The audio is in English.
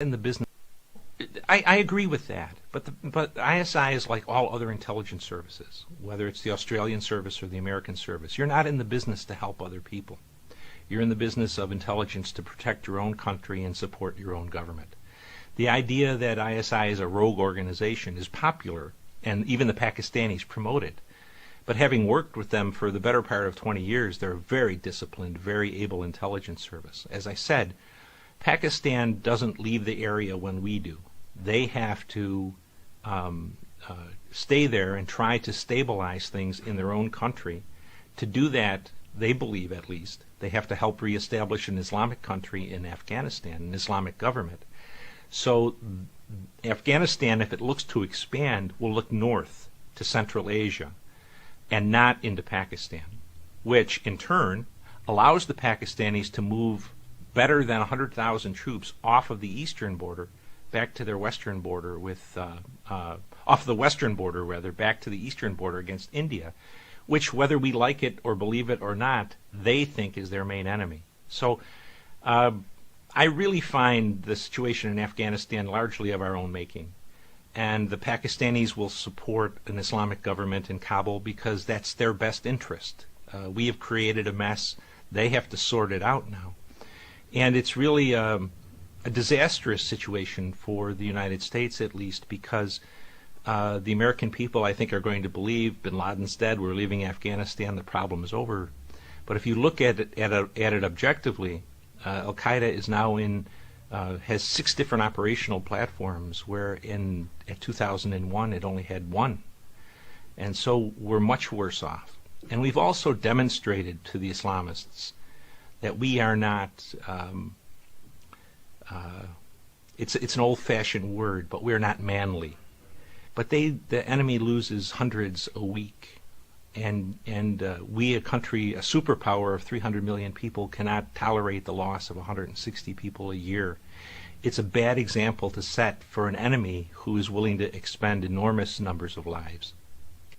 in the business. I agree with that, but ISI is like all other intelligence services, whether it's the Australian service or the American service. You're not in the business to help other people. You're in the business of intelligence to protect your own country and support your own government. The idea that ISI is a rogue organization is popular, and even the Pakistanis promote it. But having worked with them for the better part of 20 years, they're a very disciplined, very able intelligence service. As I said, Pakistan doesn't leave the area when we do. They have to stay there and try to stabilize things in their own country. To do that, they believe at least, they have to help reestablish an Islamic country in Afghanistan, an Islamic government. So Afghanistan, if it looks to expand, will look north to Central Asia and not into Pakistan, which in turn allows the Pakistanis to move better than 100,000 troops off of the eastern border back to their western border off the western border rather, back to the eastern border against India, which, whether we like it or believe it or not, they think is their main enemy. So I really find the situation in Afghanistan largely of our own making. And the Pakistanis will support an Islamic government in Kabul because that's their best interest. We have created a mess. They have to sort it out now. And it's really a disastrous situation for the United States, at least, because the American people, I think, are going to believe bin Laden's dead, we're leaving Afghanistan, the problem is over. But if you look at it objectively, Al-Qaeda is now has 6 different operational platforms, where at 2001 it only had 1. And so we're much worse off. And we've also demonstrated to the Islamists that we are not, it's an old-fashioned word, but we're not manly. But the enemy loses hundreds a week. And we, a country, a superpower of 300 million people, cannot tolerate the loss of 160 people a year. It's a bad example to set for an enemy who is willing to expend enormous numbers of lives.